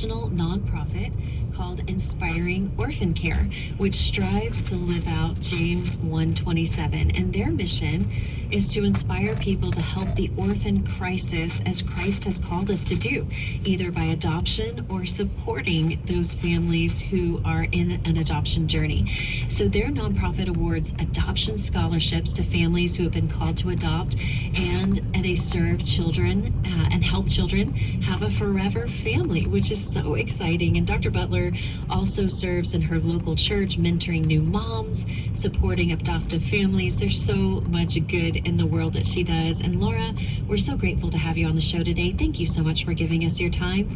original nonprofit called Inspiring Orphan Care, which strives to live out James 1:27. And their mission is to inspire people to help the orphan crisis as Christ has called us to do, either by adoption or supporting those families who are in an adoption journey. So their nonprofit awards adoption scholarships to families who have been called to adopt, and they serve children and help children have a forever family, which is so exciting. And Dr. Butler also serves in her local church, mentoring new moms, supporting adoptive families. There's so much good in the world that she does. And Laura, we're so grateful to have you on the show today. Thank you so much for giving us your time.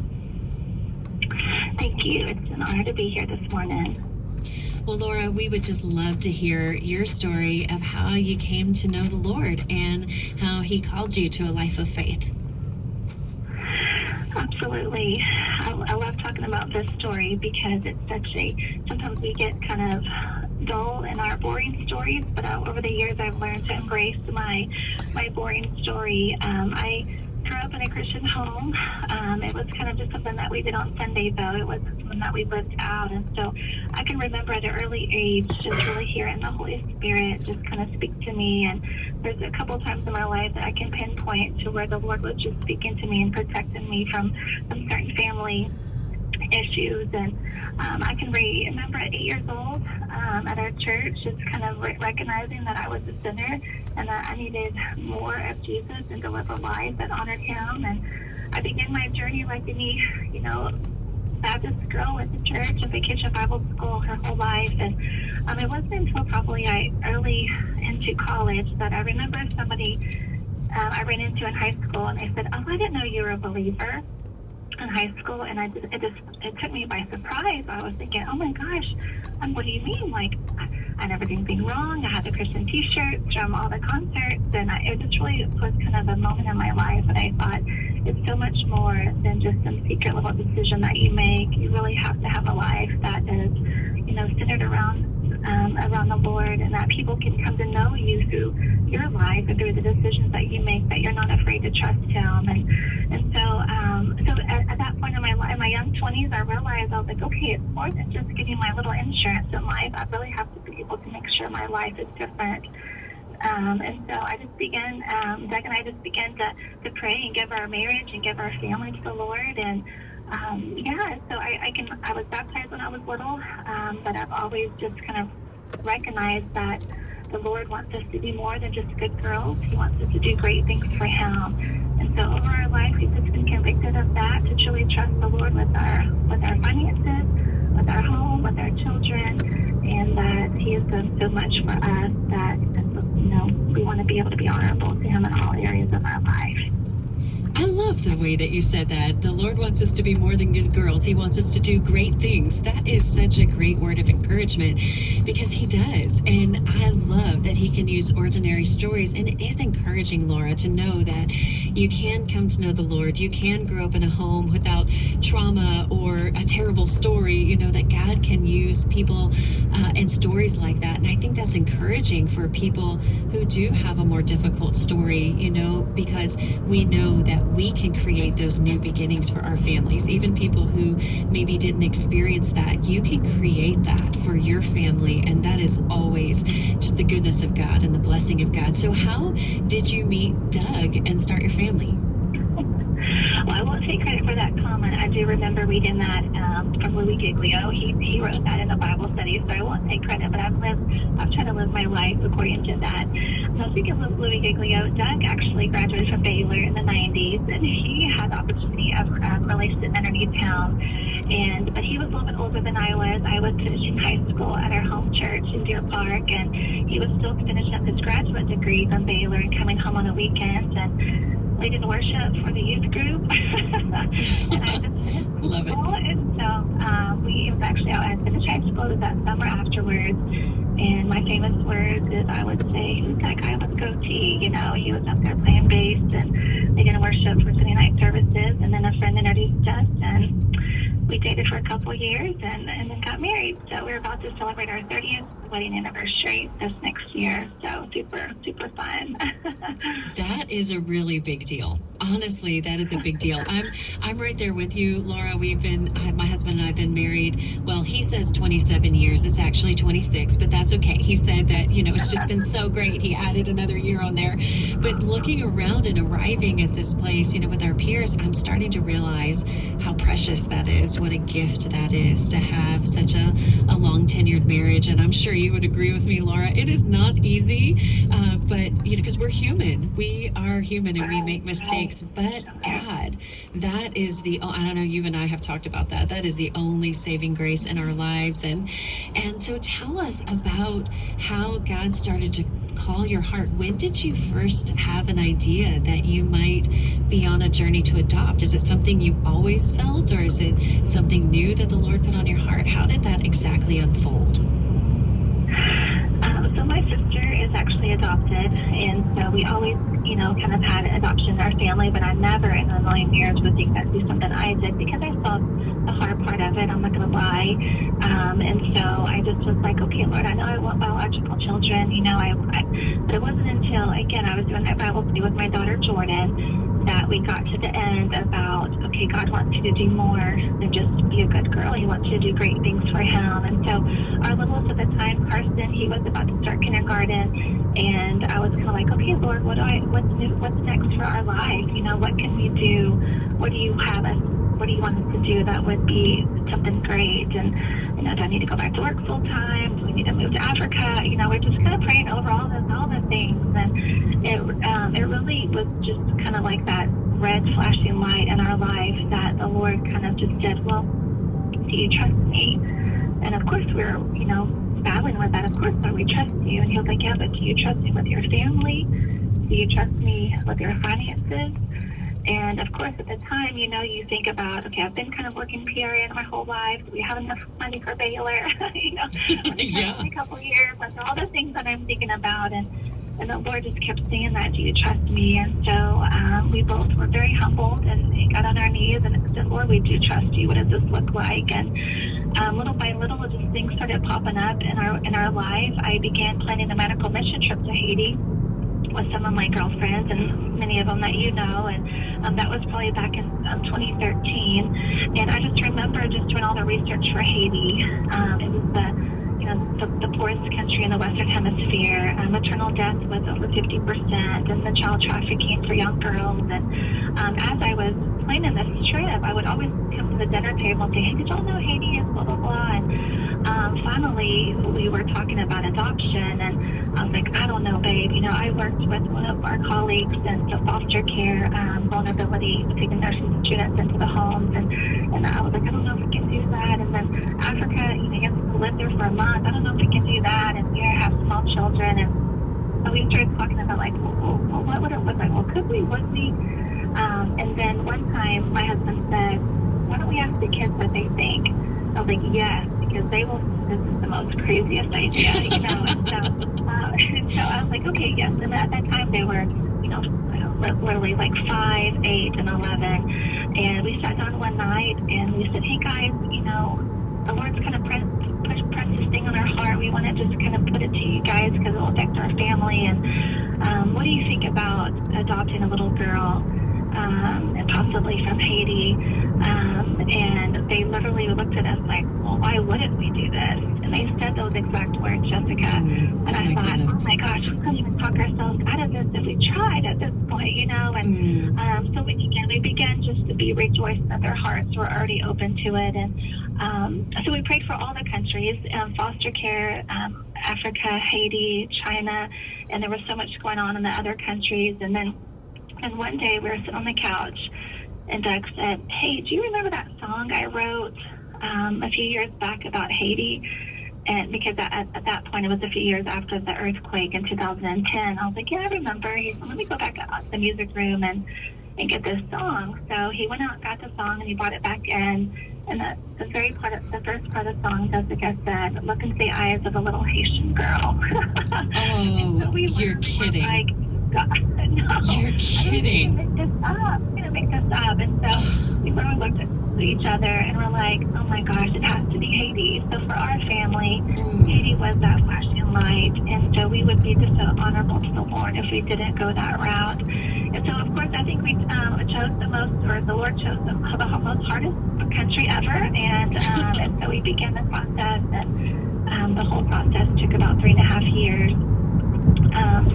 Thank you. It's an honor to be here this morning. Well, Laura, we would just love to hear your story of how you came to know the Lord and how he called you to a life of faith. Absolutely. I love talking about this story because it's sometimes we get kind of dull in our boring stories, but over the years I've learned to embrace my boring story. I grew up in a Christian home. It was kind of just something that we did on Sunday, though. It wasn't something that we lived out. And so I can remember at an early age just really hearing the Holy Spirit just kind of speak to me. And there's a couple times in my life that I can pinpoint to where the Lord was just speaking to me and protecting me from some certain family issues. And I can remember at 8 years old at our church just kind of recognizing that I was a sinner and that I needed more of Jesus and to live a life that honored him. And I began my journey like any, Baptist girl at the church and Vacation Bible School her whole life. And it wasn't until probably early into college that I remember somebody I ran into in high school, and they said, "Oh, I didn't know you were a believer." In high school, and it took me by surprise. I was thinking, oh my gosh, what do you mean? Like, I never did anything wrong. I had the Christian t-shirts from all the concerts, and it just really was kind of a moment in my life. And I thought, it's so much more than just some secret little decision that you make. You really have to have a life that is, centered around the Lord, and that people can come to know you through your life and through the decisions that you make, that you're not afraid to trust him. And so at that point in my young 20s, I realized, I was like, okay, it's more than just getting my little insurance in life. I really have to be able to make sure my life is different. And so I just began, Doug and I just began to pray and give our marriage and give our family to the Lord. And so I was baptized when I was little, but I've always just kind of recognized that the Lord wants us to be more than just good girls. He wants us to do great things for him. And so over our life, we've just been convicted of that, to truly trust the Lord with our finances, with our home, with our children, and that he has done so much for us that, we want to be able to be honorable to him in all areas of our life. I love the way that you said that. The Lord wants us to be more than good girls. He wants us to do great things. That is such a great word of encouragement, because he does. And I love that he can use ordinary stories. And it is encouraging, Laura, to know that you can come to know the Lord. You can grow up in a home without trauma or a terrible story, that God can use people and stories like that. And I think that's encouraging for people who do have a more difficult story, because we know that we can create those new beginnings for our families. Even people who maybe didn't experience that, you can create that for your family, and that is always just the goodness of God and the blessing of God. So how did you meet Doug and start your family? Well, I won't take credit for that comment. I do remember reading that from Louis Giglio. He wrote that in a Bible study, so I won't take credit, but I've tried to live my life according to that. Now, speaking of Louis Giglio, Doug actually graduated from Baylor in the 90s, and he had the opportunity of really sitting underneath town. But he was a little bit older than I was. I was finishing high school at our home church in Deer Park, and he was still finishing up his graduate degree from Baylor and coming home on the weekends and leading worship for the youth group. And I just love it. And so it was actually out at finished high school. It was that summer afterwards. And my famous words is, I would say, who's that guy with the goatee? He was up there playing bass and leading worship for Sunday night services. And then a friend introduced us, and we dated for a couple of years and then got married. So we're about to celebrate our 30th wedding anniversary this next year. So super, super fun. That is a really big deal. Honestly, that is a big deal. I'm right there with you, Laura. My husband and I have been married. Well, he says 27 years. It's actually 26, but that's okay. He said that, it's just been so great. He added another year on there. But looking around and arriving at this place, with our peers, I'm starting to realize how precious that is, what a gift that is to have such a long tenured marriage. And I'm sure you would agree with me, Laura. It is not easy, but, because we're human. We are human and we make mistakes. But God, that is I don't know, you and I have talked about that. That is the only saving grace in our lives. And so tell us about how God started to call your heart. When did you first have an idea that you might be on a journey to adopt? Is it something you always felt, or is it something new that the Lord put on your heart? How did that exactly unfold? So my sister is actually adopted, and so we always, kind of had adoption in our family, but I never in a million years would think that'd be something I did, because I saw the hard part of it, I'm not going to lie. And so I just was like, okay, Lord, I know I want biological children, but it wasn't until, again, I was doing my Bible study with my daughter, Jordan, that we got to the end about, okay, God wants you to do more than just be a good girl. He wants you to do great things for him. And so our littlest at the time, Carson, he was about to start kindergarten, and I was kind of like, okay, Lord, what's next for our life? What can we do? What do you want us to do that would be something great? And, do I need to go back to work full time? Do we need to move to Africa? We're just kind of praying over all the things. And it really was just kind of like that red flashing light in our life that the Lord kind of just said, well, do you trust me? And of course we're, battling with that. Of course, Lord, we trust you. And he was like, yeah, but do you trust me with your family? Do you trust me with your finances? And of course, at the time, you think about, okay, I've been kind of working PRN my whole life. Do we have enough money for Baylor? Yeah. A couple of years. That's all the things that I'm thinking about. And the Lord just kept saying that, do you trust me? And so we both were very humbled and got on our knees and said, Lord, we do trust you. What does this look like? And little by little, just things started popping up in our life. I began planning a medical mission trip to Haiti with some of my girlfriends and many of them that and that was probably back in 2013. And I just remember just doing all the research for Haiti. It was the poorest country in the Western Hemisphere. Maternal death was over 50%, and the child trafficking for young girls. And as I was planning this trip, I would always come to the dinner table and say, hey, did y'all know Haiti is blah, blah, blah? And finally, we were talking about adoption, and I was like, I don't know, babe. I worked with one of our colleagues in the foster care vulnerability, taking nursing students into the homes, and I was like, I don't know if we can do that. And then Africa, you have to live there for a month. I don't know if we can do that. And here I have small children, and so we started talking about well, what would it look like? Well, could we? Would we? And then one time, my husband said, why don't we ask the kids what they think? I was like, yes, because they will. This is the most craziest idea, And so I was like, okay, yes. And at that time, they were, literally like 5, 8, and 11. And we sat down one night and we said, hey guys, the Lord's kind of pressed this thing on our heart. We want to just kind of put it to you guys because it will affect our family. And what do you think about adopting a little girl, and possibly from Haiti? And they literally looked at us like, well, why wouldn't we do this? And they said those exact words, Jessica. And I thought, oh my gosh, we couldn't even talk ourselves out of this if we tried at this point, And so we began just to be rejoiced that their hearts were already open to it. And so we prayed for all the countries, foster care, Africa, Haiti, China, and there was so much going on in the other countries. And one day we were sitting on the couch, and Doug said, hey, do you remember that song I wrote a few years back about Haiti? And because at that point, it was a few years after the earthquake in 2010. I was like, yeah, I remember. He said, let me go back to the music room and get this song. So he went out, got the song, and he brought it back in. And the first part of the song, Jessica said, look into the eyes of a little Haitian girl. Oh, so you're kidding. Like, God, no. You're kidding. I'm going to make this up. And so we literally looked at to each other, and we're like, oh my gosh, it has to be Haiti. So for our family, Haiti was that flashing light, and so we would be just so honorable to the Lord if we didn't go that route. And so, of course, I think we chose the most, or the Lord chose the most hardest country ever, and so we began the process, and the whole process took about 3.5 years.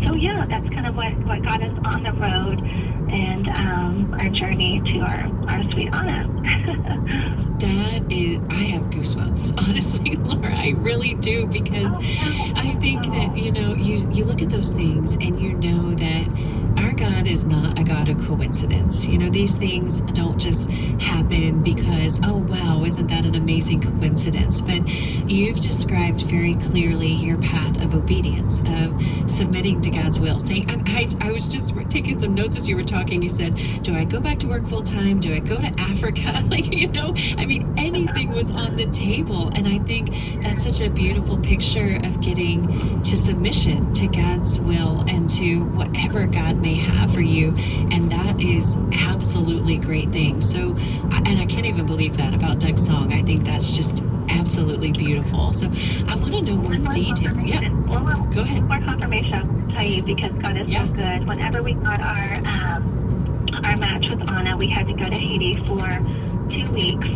So yeah, that's kind of what got us on the road and our journey to our sweet Anna. That is, I have goosebumps, honestly, Laura. I really do, because I think that, you look at those things and you know that our God is not a God of coincidence. These things don't just happen because, oh, wow, isn't that an amazing coincidence? But you've described very clearly your path of obedience, of submitting to God's will, saying, I was just taking some notes as you were talking. You said, do I go back to work full time? Do I go to Africa? Anything was on the table. And I think that's such a beautiful picture of getting to submission to God's will and to whatever God may have for you. And that is absolutely great thing. So, and I can't even believe that about Doug's song. I think that's just absolutely beautiful. So I want to know more details. Yeah. Go ahead. More confirmation, I'll tell you, because God is so good. Whenever we got our match with Anna, we had to go to Haiti for 2 weeks,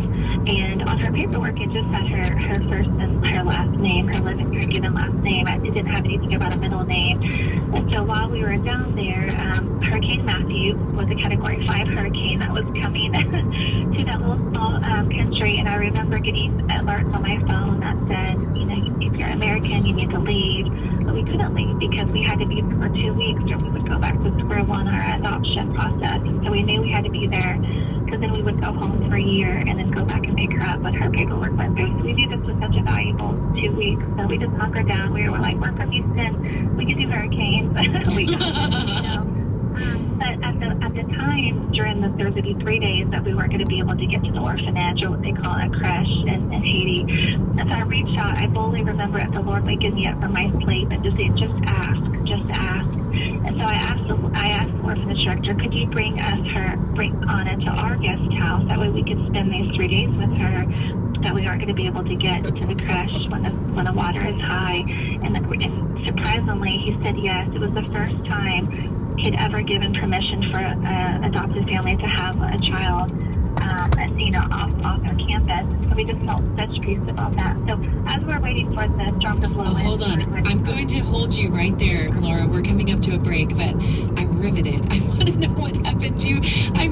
and on her paperwork it just said her first and her last name, her given last name. It didn't have anything about a middle name. And so while we were down there, Hurricane Matthew was a Category 5 hurricane that was coming to that little small country, and I remember getting alerts on my phone that said, if you're American, you need to leave. But we couldn't leave because we had to be there for 2 weeks, or we would go back to square one, our adoption process. And so we knew we had to be there, because then we would go home for a year and then go back and pick her up when her paperwork went through. So we knew this was such a valuable 2 weeks. So we just hunkered down. We were like, we're from Houston. We can do hurricanes. But at the time, during there would be 3 days that we weren't going to be able to get to the orphanage, or what they call a creche in Haiti. And so I reached out. I boldly remember the Lord waking me up from my sleep and just saying, just ask. And so I asked the orphanage director, could you bring Anna to our guest house? That way we could spend these 3 days with her, that we aren't going to be able to get to the creche when the water is high. And surprisingly, he said yes. It was the first time he'd ever given permission for an adopted family to have a child, off our campus. So we just felt such peace about that. So as we're waiting for the storm to blow in. Hold on. I'm going to hold you right there, Laura. We're coming up to a break, but I'm riveted. I want to know what happened to you.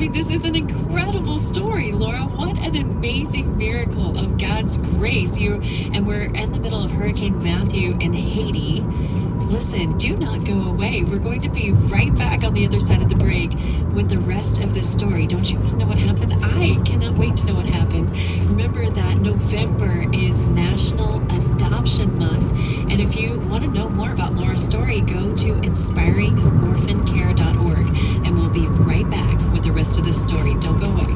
This is an incredible story, Laura. What an amazing miracle of God's grace. And we're in the middle of Hurricane Matthew in Haiti. Listen, do not go away. We're going to be right back on the other side of the break with the rest of this story. Don't you want to know what happened? I cannot wait to know what happened. Remember that November is National Adoption Month. And if you want to know more about Laura's story, go to inspiringorphancare.org. And we'll be right back with the rest of the story. Don't go away.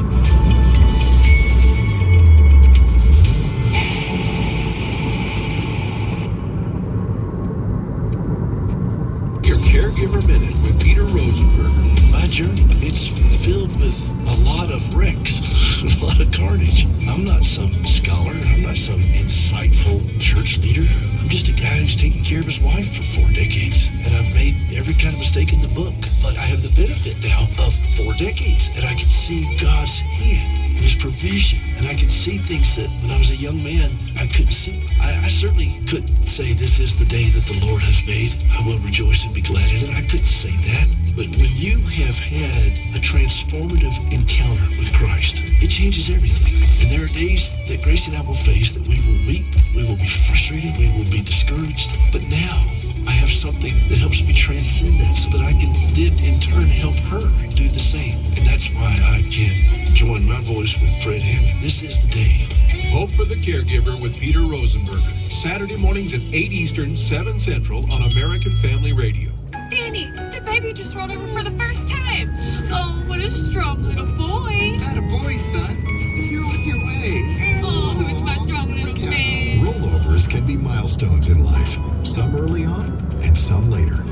Caregiver Minute with Peter Rosenberger. My journey, it's filled with a lot of wrecks, a lot of carnage. I'm not some scholar. I'm not some insightful church leader. I'm just a guy who's taken care of his wife for 4 decades, and I've made every kind of mistake in the book. But I have the benefit now of 4 decades, and I can see God's hand, His provision, and I can see things that when I was a young man, I couldn't see. I certainly couldn't say, this is the day that the Lord has made. I will rejoice and be glad in it. I couldn't say that. But when you have had a transformative encounter with Christ, it changes everything. And there are days that Gracie and I will face that we will weep, we will be frustrated, we will be discouraged. But now I have something that helps me transcend that so that I can then in turn help her do the same. And that's why I can join my voice with Fred Hammond. This is the day. Hope for the Caregiver with Peter Rosenberger. Saturday mornings at 8 Eastern, 7 Central on American Family Radio. Danny, the baby just rolled over for the first time. Oh, what a strong little boy. Atta boy, son. You're on your way. Oh, who's my strong little man? Rollovers can be milestones in life, some early on and some later.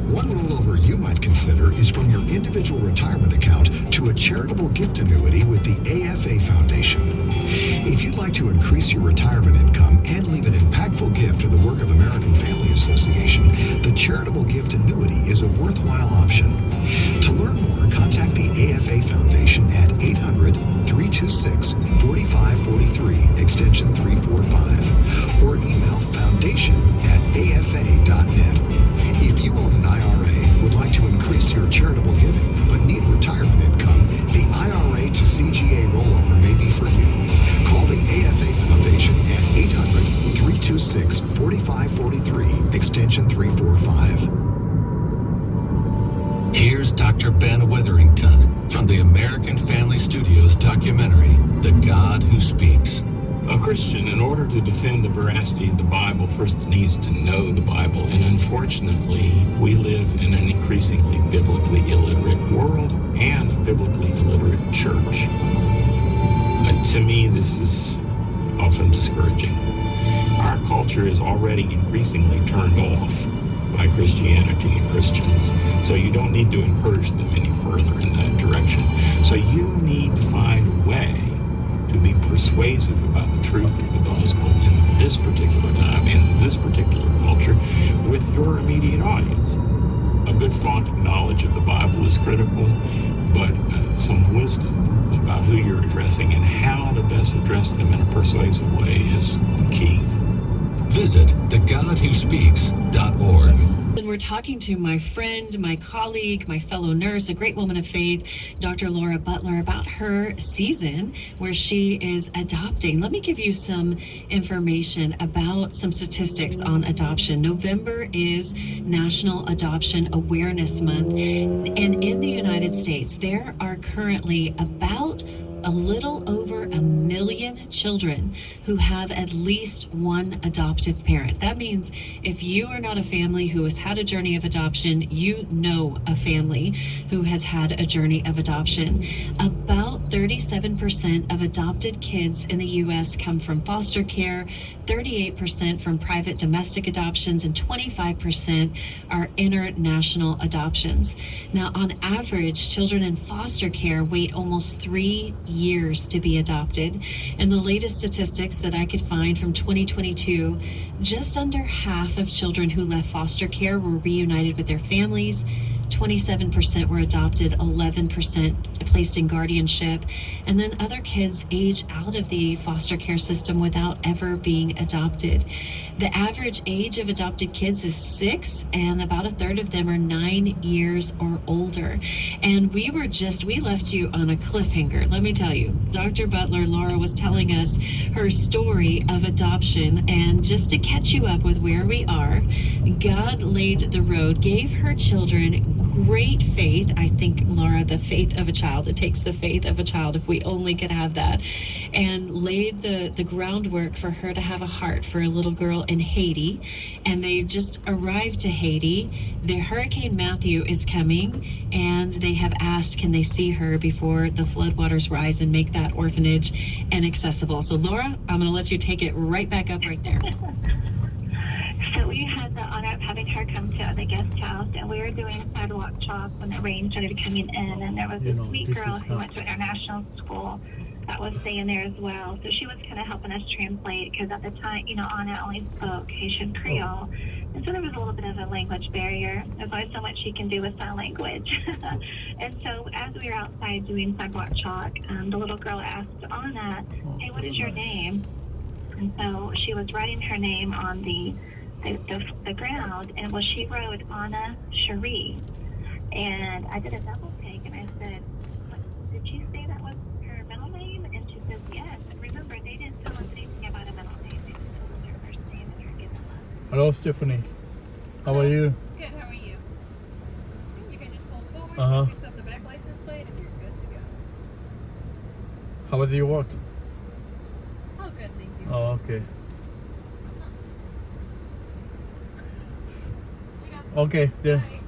One rollover you might consider is from your individual retirement account to a charitable gift annuity with the AFA Foundation. If you'd like to increase your retirement income and leave an impactful gift to the work of American Family Association, the charitable gift annuity is a worthwhile option. To learn more, contact the AFA Foundation at 800-326-4543, extension 345, or email foundation@afa.net. If you own an IRA, would like to increase your charitable giving, but need retirement income, the IRA to CGA rollover may be for you. Call the AFA Foundation at 800-326-4543, extension 345. Here's Dr. Ben Witherington from the American Family Studios documentary, The God Who Speaks. A Christian, in order to defend the veracity of the Bible, first needs to know the Bible. And unfortunately, we live in an increasingly biblically illiterate world and a biblically illiterate church. To me, this is often discouraging. Our culture is already increasingly turned off by Christianity and Christians. So you don't need to encourage them any further in that direction. So you need to find a way to be persuasive about the truth of the gospel in this particular time, in this particular culture, with your immediate audience. A good font of knowledge of the Bible is critical, but some wisdom about who you're addressing and how to best address them in a persuasive way is key. Visit thegodwhospeaks.org. And we're talking to my friend, my colleague, my fellow nurse, a great woman of faith, Dr. Laura Butler, about her season where she is adopting. Let me give you some information about some statistics on adoption. November is National Adoption Awareness Month. And in the United States, there are currently about a little over 1 million children who have at least one adoptive parent. That means if you are not a family who has had a journey of adoption, you know a family who has had a journey of adoption. About 37% of adopted kids in the U.S. come from foster care, 38% from private domestic adoptions, and 25% are international adoptions. Now, on average, children in foster care wait almost 3 years to be adopted. And the latest statistics that I could find from 2022, just under half of children who left foster care were reunited with their families. 27% were adopted, 11% placed in guardianship, and then other kids age out of the foster care system without ever being adopted. The average age of adopted kids is 6, and about a third of them are 9 years or older. And we left you on a cliffhanger. Let me tell you, Dr. Butler, Laura, was telling us her story of adoption, and just to catch you up with where we are, God laid the road, gave her children great faith. I think, Laura, the faith of a child. It takes the faith of a child, if we only could have that. And laid the groundwork for her to have a heart for a little girl in Haiti. And they just arrived to Haiti. The Hurricane Matthew is coming, and they have asked, can they see her before the floodwaters rise and make that orphanage inaccessible? So, Laura, I'm going to let you take it right back up right there. So we had the honor of having her come to the guest house, and we were doing sidewalk chalk when the rain started coming in, and there was a sweet girl who went to international school that was staying there as well. So she was kind of helping us translate, because at the time, Anna only spoke Haitian Creole, and so there was a little bit of a language barrier. There's only so much she can do with sign language. And so as we were outside doing sidewalk chalk, the little girl asked Anna, hey, what is your name? And so she was writing her name on the ground, and she wrote Anna Cherie. And I did a double take, and I said, did you say that was her middle name? And she says, yes. And remember, they didn't tell us anything about a middle name. They just told us her first name and her given month. Hello, Stephanie. How are you? Good, how are you? So you can just pull forward, Uh-huh. fix up the back license plate, and you're good to go. How was your work? Oh, good, thank you. Oh, okay. Okay, then. Bye.